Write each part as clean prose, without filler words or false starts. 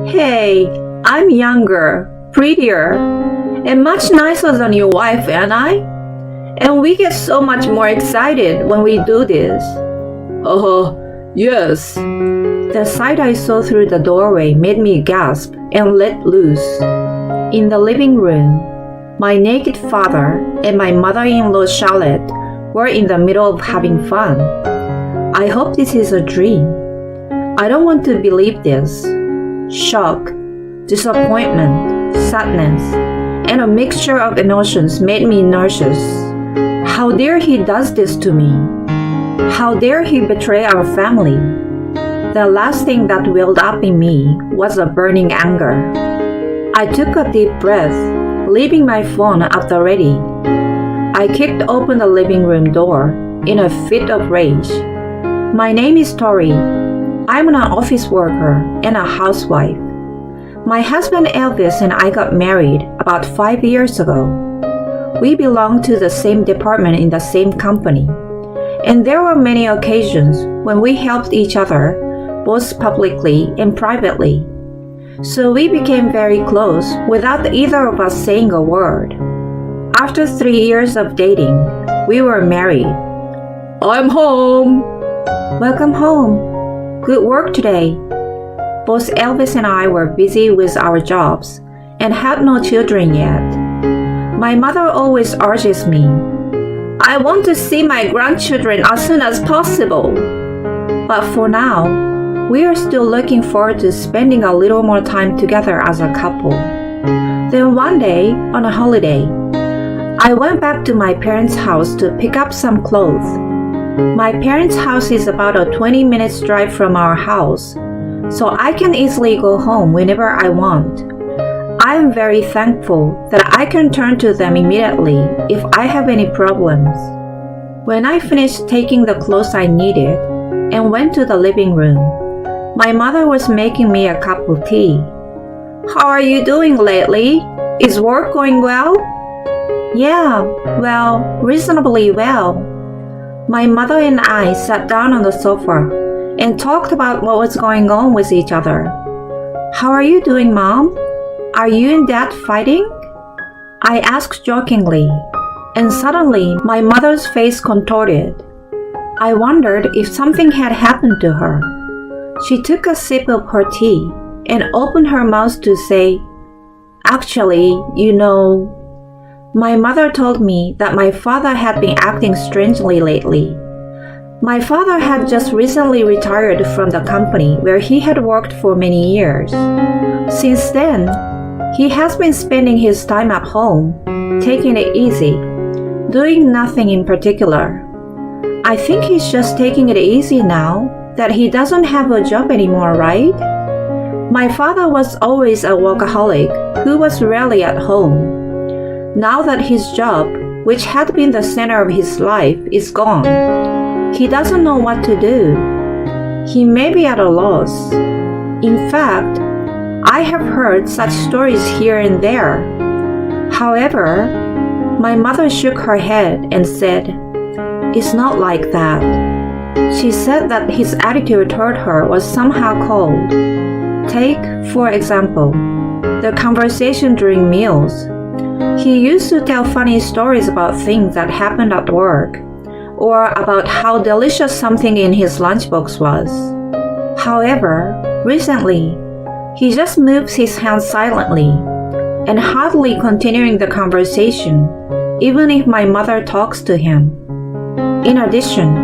Hey, I'm younger, prettier, and much nicer than your wife and I. And we get so much more excited when we do this. Yes. The sight I saw through the doorway made me gasp and let loose. In the living room, my naked father and my mother-in-law Charlotte were in the middle of having fun. I hope this is a dream. I don't want to believe this. Shock, disappointment, sadness, and a mixture of emotions made me nauseous. How dare he does this to me? How dare he betray our family? The last thing that welled up in me was a burning anger. I took a deep breath, leaving my phone at the ready. I kicked open the living room door in a fit of rage. My name is Tori. I'm an office worker and a housewife. My husband Elvis and I got married about 5 years ago. We belong to the same department in the same company, and there were many occasions when we helped each other, both publicly and privately. So we became very close without either of us saying a word. After 3 years of dating, we were married. I'm home. Welcome home. Good work today. Both Elvis and I were busy with our jobs and had no children yet. My mother always urges me, I want to see my grandchildren as soon as possible. But for now, we are still looking forward to spending a little more time together as a couple. Then one day, on a holiday, I went back to my parents' house to pick up some clothes. My parents' house is about a 20 minutes drive from our house, so I can easily go home whenever I want. I am very thankful that I can turn to them immediately if I have any problems. When I finished taking the clothes I needed and went to the living room, my mother was making me a cup of tea. How are you doing lately? Is work going well? Yeah, well, reasonably well. My mother and I sat down on the sofa and talked about what was going on with each other. How are you doing, Mom? Are you and Dad fighting? I asked jokingly, and suddenly my mother's face contorted. I wondered if something had happened to her. She took a sip of her tea and opened her mouth to say, Actually, my mother told me that my father had been acting strangely lately. My father had just recently retired from the company where he had worked for many years. Since then, he has been spending his time at home, taking it easy, doing nothing in particular. I think he's just taking it easy now that he doesn't have a job anymore, right? My father was always a workaholic who was rarely at home. Now that his job, which had been the center of his life, is gone, he doesn't know what to do. He may be at a loss. In fact, I have heard such stories here and there. However, my mother shook her head and said, It's not like that. She said that his attitude toward her was somehow cold. Take, for example, the conversation during meals. He used to tell funny stories about things that happened at work, or about how delicious something in his lunchbox was. However, recently, he just moves his hands silently and hardly continuing the conversation, even if my mother talks to him. In addition,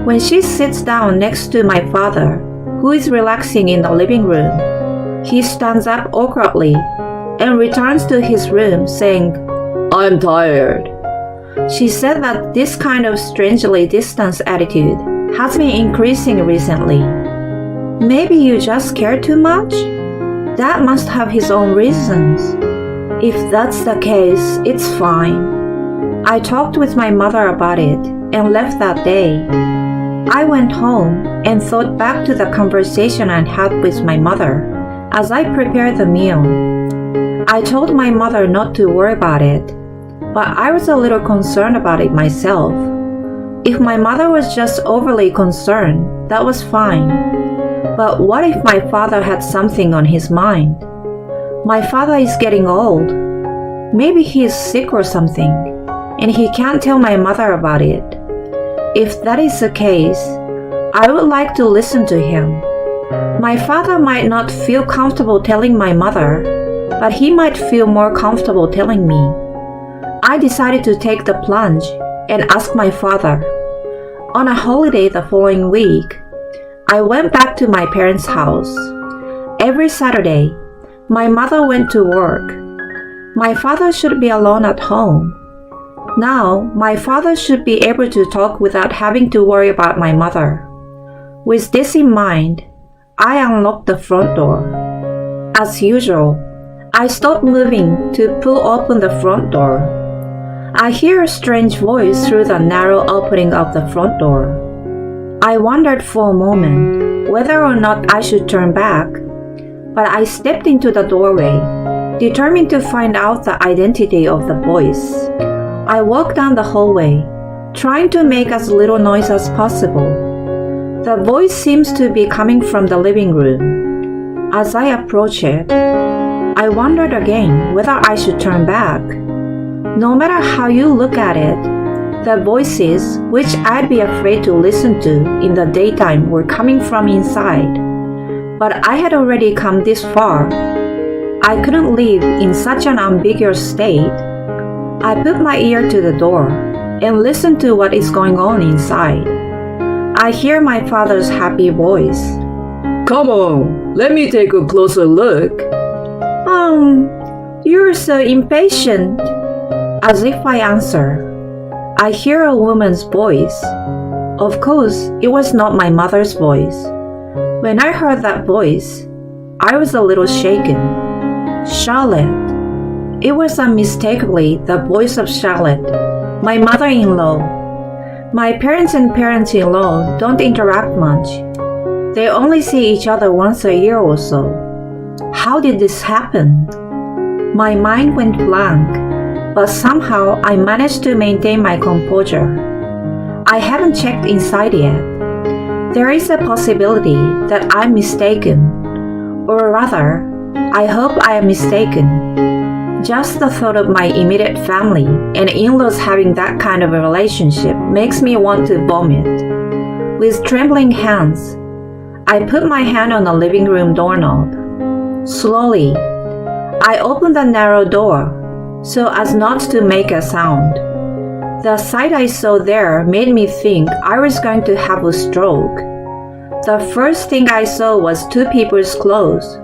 when she sits down next to my father, who is relaxing in the living room, he stands up awkwardly and returns to his room saying, I'm tired. She said that this kind of strangely distant attitude has been increasing recently. Maybe you just care too much? Dad must have his own reasons. If that's the case, it's fine. I talked with my mother about it and left that day. I went home and thought back to the conversation I had with my mother as I prepared the meal. I told my mother not to worry about it, but I was a little concerned about it myself. If my mother was just overly concerned, that was fine. But what if my father had something on his mind? My father is getting old. Maybe he is sick or something, and he can't tell my mother about it. If that is the case, I would like to listen to him. My father might not feel comfortable telling my mother, but he might feel more comfortable telling me. I decided to take the plunge and ask my father. On a holiday the following week, I went back to my parents' house. Every Saturday, my mother went to work. My father should be alone at home. Now, my father should be able to talk without having to worry about my mother. With this in mind, I unlocked the front door. As usual, I stopped moving to pull open the front door. I hear a strange voice through the narrow opening of the front door. I wondered for a moment whether or not I should turn back, but I stepped into the doorway, determined to find out the identity of the voice. I walked down the hallway, trying to make as little noise as possible. The voice seems to be coming from the living room. As I approached it, I wondered again whether I should turn back. No matter how you look at it, the voices, which I'd be afraid to listen to in the daytime, were coming from inside. But I had already come this far. I couldn't live in such an ambiguous state. I put my ear to the door and listened to what is going on inside. I hear my father's happy voice. Come on, let me take a closer look. You're so impatient. As if I answer, I hear a woman's voice. Of course, it was not my mother's voice. When I heard that voice, I was a little shaken. Charlotte. It was unmistakably the voice of Charlotte, my mother-in-law. My parents and parents-in-law don't interact much. They only see each other once a year or so. How did this happen? My mind went blank, but somehow I managed to maintain my composure. I haven't checked inside yet. There is a possibility that I'm mistaken, or rather, I hope I am mistaken. Just the thought of my immediate family and in-laws having that kind of a relationship makes me want to vomit. With trembling hands, I put my hand on the living room doorknob. Slowly, I opened the narrow door so as not to make a sound. The sight I saw there made me think I was going to have a stroke. The first thing I saw was two people's clothes,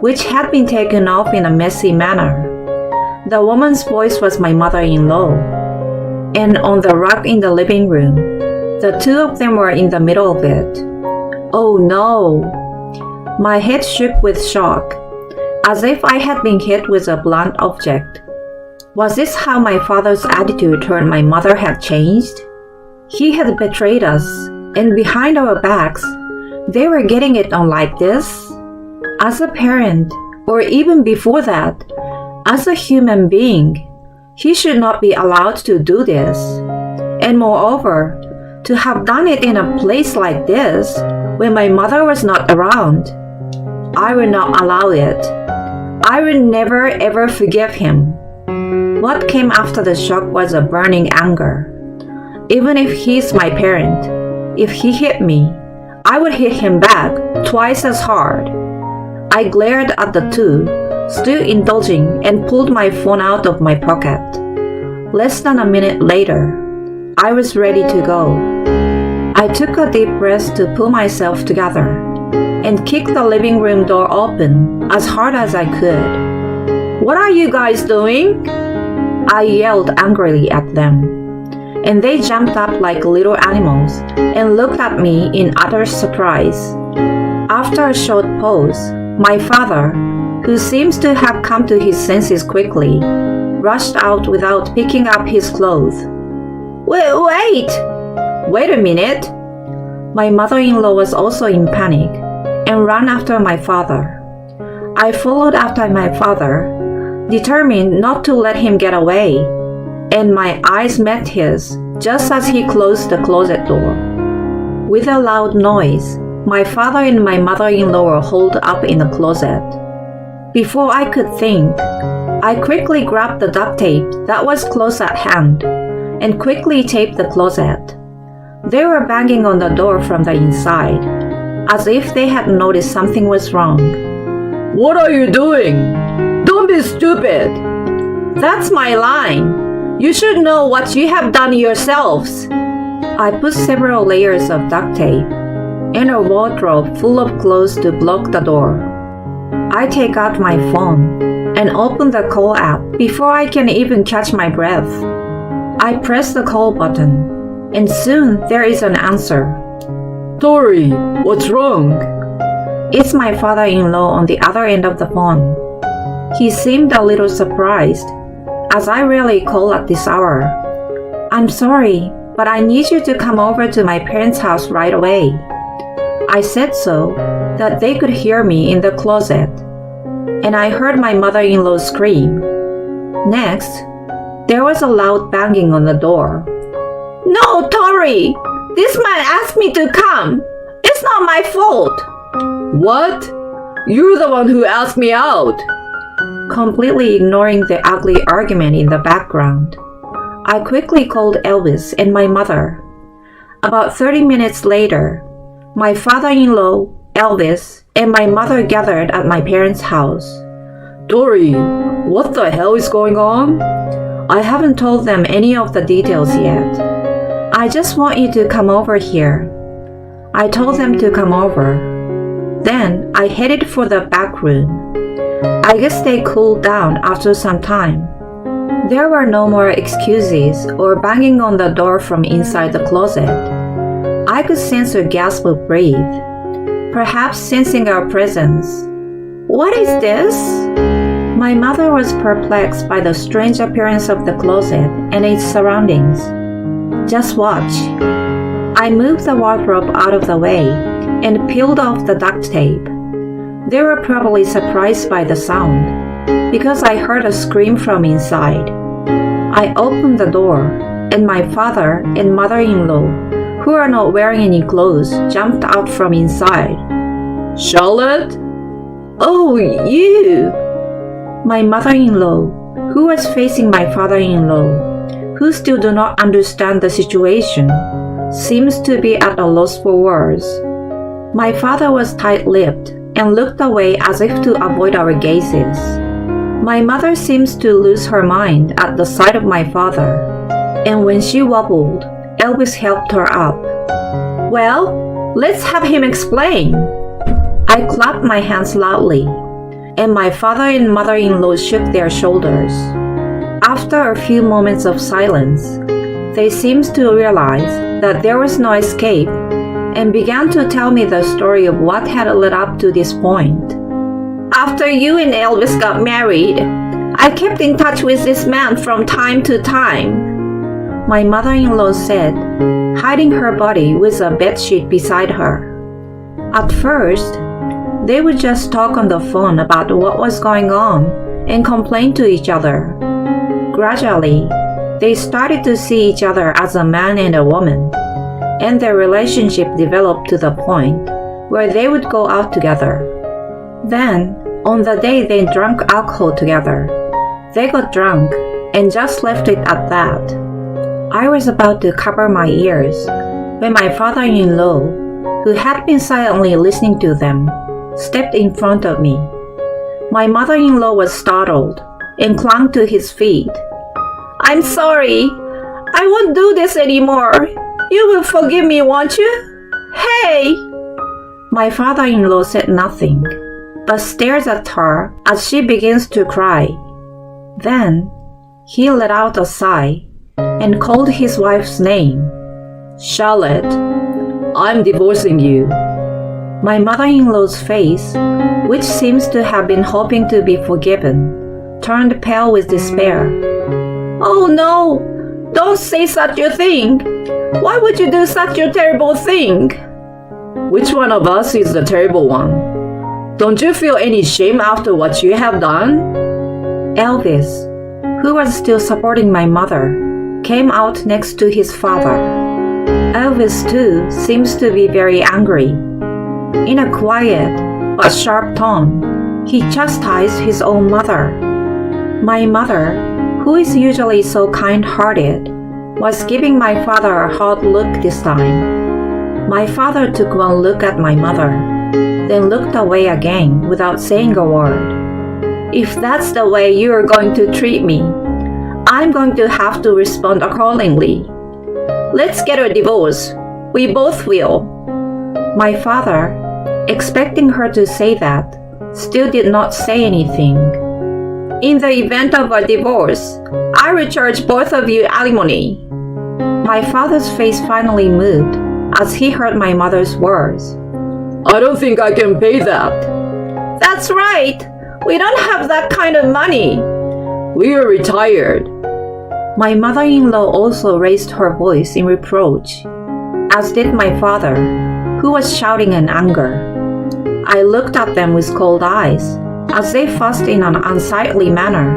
which had been taken off in a messy manner. The woman's voice was my mother-in-law, and on the rug in the living room, the two of them were in the middle of it. Oh no! My head shook with shock, as if I had been hit with a blunt object. Was this how my father's attitude toward my mother had changed? He had betrayed us, and behind our backs, they were getting it on like this? As a parent, or even before that, as a human being, he should not be allowed to do this. And moreover, to have done it in a place like this, when my mother was not around, I will not allow it. I will never ever forgive him. What came after the shock was a burning anger. Even if he's my parent, if he hit me, I would hit him back twice as hard. I glared at the two, still indulging, and pulled my phone out of my pocket. Less than a minute later, I was ready to go. I took a deep breath to pull myself together and kicked the living room door open as hard as I could. "What are you guys doing?" I yelled angrily at them, and they jumped up like little animals and looked at me in utter surprise. After a short pause, my father, who seems to have come to his senses quickly, rushed out without picking up his clothes. Wait a minute! My mother-in-law was also in panic and ran after my father. I followed after my father, determined not to let him get away, and my eyes met his just as he closed the closet door. With a loud noise, My father and my mother-in-law were holed up in the closet. Before I could think, I quickly grabbed the duct tape that was close at hand and quickly taped the closet. They were banging on the door from the inside, as if they had noticed something was wrong. What are you doing? Don't be stupid. That's my line. You should know what you have done yourselves. I put several layers of duct tape and a wardrobe full of clothes to block the door. I take out my phone and open the call app before I can even catch my breath. I press the call button, and soon there is an answer. Tori, what's wrong? It's my father-in-law on the other end of the phone. He seemed a little surprised, as I rarely call at this hour. I'm sorry, but I need you to come over to my parents' house right away. I said so that they could hear me in the closet, and I heard my mother-in-law scream. Next, there was a loud banging on the door. No, Tori! This man asked me to come! It's not my fault! What? You're the one who asked me out. Completely ignoring the ugly argument in the background, I quickly called Elvis and my mother. About 30 minutes later, my father-in-law, Elvis, and my mother gathered at my parents' house. Tori, what the hell is going on? I haven't told them any of the details yet. I just want you to come over here. I told them to come over. Then I headed for the back room. I guess they cooled down after some time. There were no more excuses or banging on the door from inside the closet. I could sense her gasp of breath, perhaps sensing our presence. What is this? My mother was perplexed by the strange appearance of the closet and its surroundings. Just watch. I moved the wardrobe out of the way and peeled off the duct tape. They were probably surprised by the sound, because I heard a scream from inside. I opened the door, and my father and mother-in-law, who are not wearing any clothes, jumped out from inside. Charlotte? Oh, you! My mother-in-law, who was facing my father-in-law, who still do not understand the situation, seems to be at a loss for words. My father was tight-lipped and looked away as if to avoid our gazes. My mother seems to lose her mind at the sight of my father, and when she wobbled, Elvis helped her up. Well, let's have him explain. I clapped my hands loudly, and my father and mother-in-law shook their shoulders. After a few moments of silence, they seemed to realize that there was no escape and began to tell me the story of what had led up to this point. After you and Elvis got married, I kept in touch with this man from time to time, my mother-in-law said, hiding her body with a bedsheet beside her. At first, they would just talk on the phone about what was going on and complain to each other. Gradually, they started to see each other as a man and a woman, and their relationship developed to the point where they would go out together. Then, on the day they drank alcohol together, they got drunk and just left it at that. I was about to cover my ears when my father-in-law, who had been silently listening to them, stepped in front of me. My mother-in-law was startled and clung to his feet. I'm sorry. I won't do this anymore. You will forgive me, won't you? Hey! My father-in-law said nothing, but stared at her as she begins to cry. Then, he let out a sigh and called his wife's name. Charlotte, I'm divorcing you. My mother-in-law's face, which seems to have been hoping to be forgiven, turned pale with despair. Oh no! Don't say such a thing! Why would you do such a terrible thing? Which one of us is the terrible one? Don't you feel any shame after what you have done? Elvis, who was still supporting my mother, came out next to his father. Elvis, too, seems to be very angry. In a quiet but sharp tone, he chastised his own mother. My mother, who is usually so kind-hearted, was giving my father a hard look this time. My father took one look at my mother, then looked away again without saying a word. If that's the way you are going to treat me, I'm going to have to respond accordingly. Let's get a divorce. We both will. My father, expecting her to say that, still did not say anything. In the event of a divorce, I will charge both of you alimony. My father's face finally moved as he heard my mother's words. I don't think I can pay that. That's right. We don't have that kind of money. We are retired. My mother-in-law also raised her voice in reproach, as did my father, who was shouting in anger. I looked at them with cold eyes, as they fussed in an unsightly manner,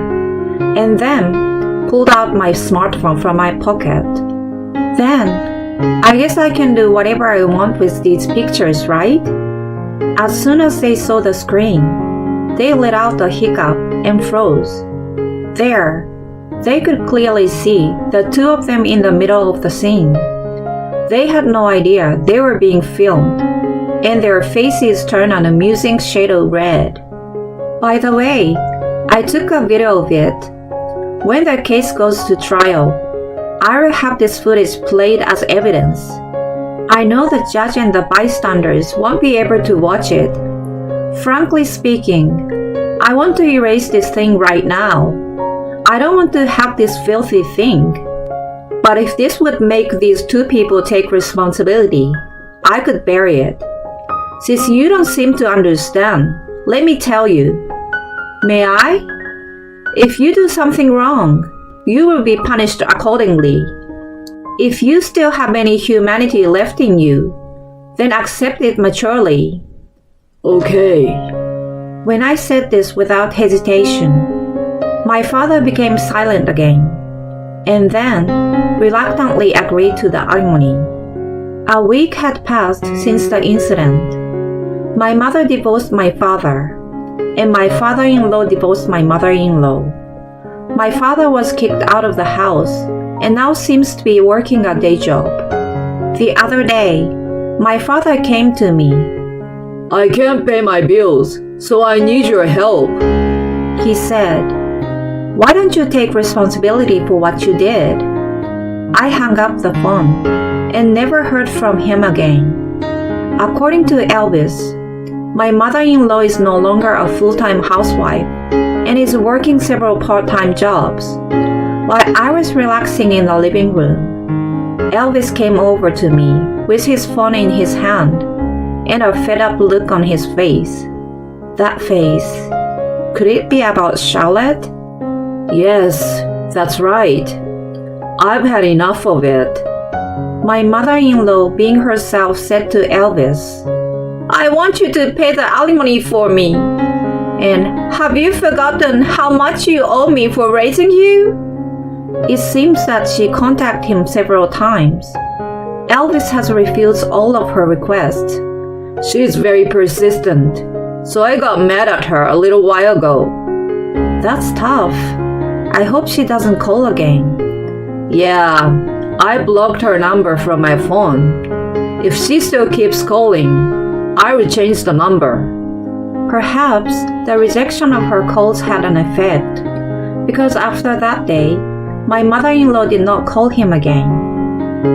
and then pulled out my smartphone from my pocket. Then, I guess I can do whatever I want with these pictures, right? As soon as they saw the screen, they let out a hiccup and froze. There, they could clearly see the two of them in the middle of the scene. They had no idea they were being filmed, and their faces turned an amusing shade of red. By the way, I took a video of it. When the case goes to trial, I will have this footage played as evidence. I know the judge and the bystanders won't be able to watch it. Frankly speaking, I want to erase this thing right now. I don't want to have this filthy thing. But if this would make these two people take responsibility, I could bury it. Since you don't seem to understand, let me tell you. May I? If you do something wrong, you will be punished accordingly. If you still have any humanity left in you, then accept it maturely. Okay. When I said this without hesitation, my father became silent again, and then reluctantly agreed to the alimony. A week had passed since the incident. My mother divorced my father, and my father-in-law divorced my mother-in-law. My father was kicked out of the house and now seems to be working a day job. The other day, my father came to me. I can't pay my bills, so I need your help. He said, "Why don't you take responsibility for what you did?" I hung up the phone and never heard from him again. According to Elvis, my mother-in-law is no longer a full-time housewife and is working several part-time jobs. While I was relaxing in the living room, Elvis came over to me with his phone in his hand and a fed-up look on his face. That face, could it be about Charlotte? Yes, that's right. I've had enough of it. My mother-in-law, being herself, said to Elvis, "I want you to pay the alimony for me. And have you forgotten how much you owe me for raising you?" It seems that she contacted him several times. Elvis has refused all of her requests. She's very persistent, so I got mad at her a little while ago. That's tough. I hope she doesn't call again. Yeah, I blocked her number from my phone. If she still keeps calling, I will change the number. Perhaps the rejection of her calls had an effect, because after that day, my mother-in-law did not call him again.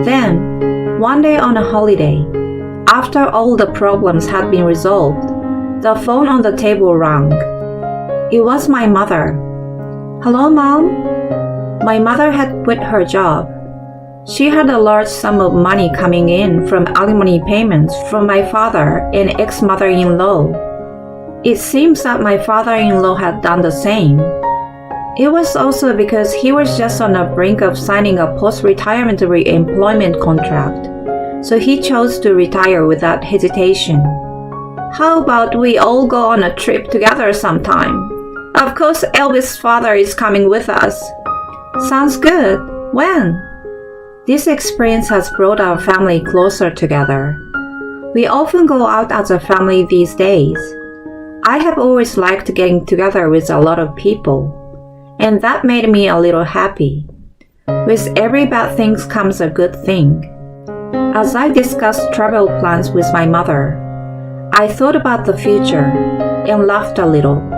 Then, one day on a holiday, after all the problems had been resolved, the phone on the table rang. It was my mother. "Hello, Mom?" My mother had quit her job. She had a large sum of money coming in from alimony payments from my father and ex-mother-in-law. It seems that my father-in-law had done the same. It was also because he was just on the brink of signing a post-retirement re-employment contract, so he chose to retire without hesitation. "How about we all go on a trip together sometime? Of course, Elvis' father is coming with us." "Sounds good. When?" This experience has brought our family closer together. We often go out as a family these days. I have always liked getting together with a lot of people, and that made me a little happy. With every bad thing comes a good thing. As I discussed travel plans with my mother, I thought about the future and laughed a little.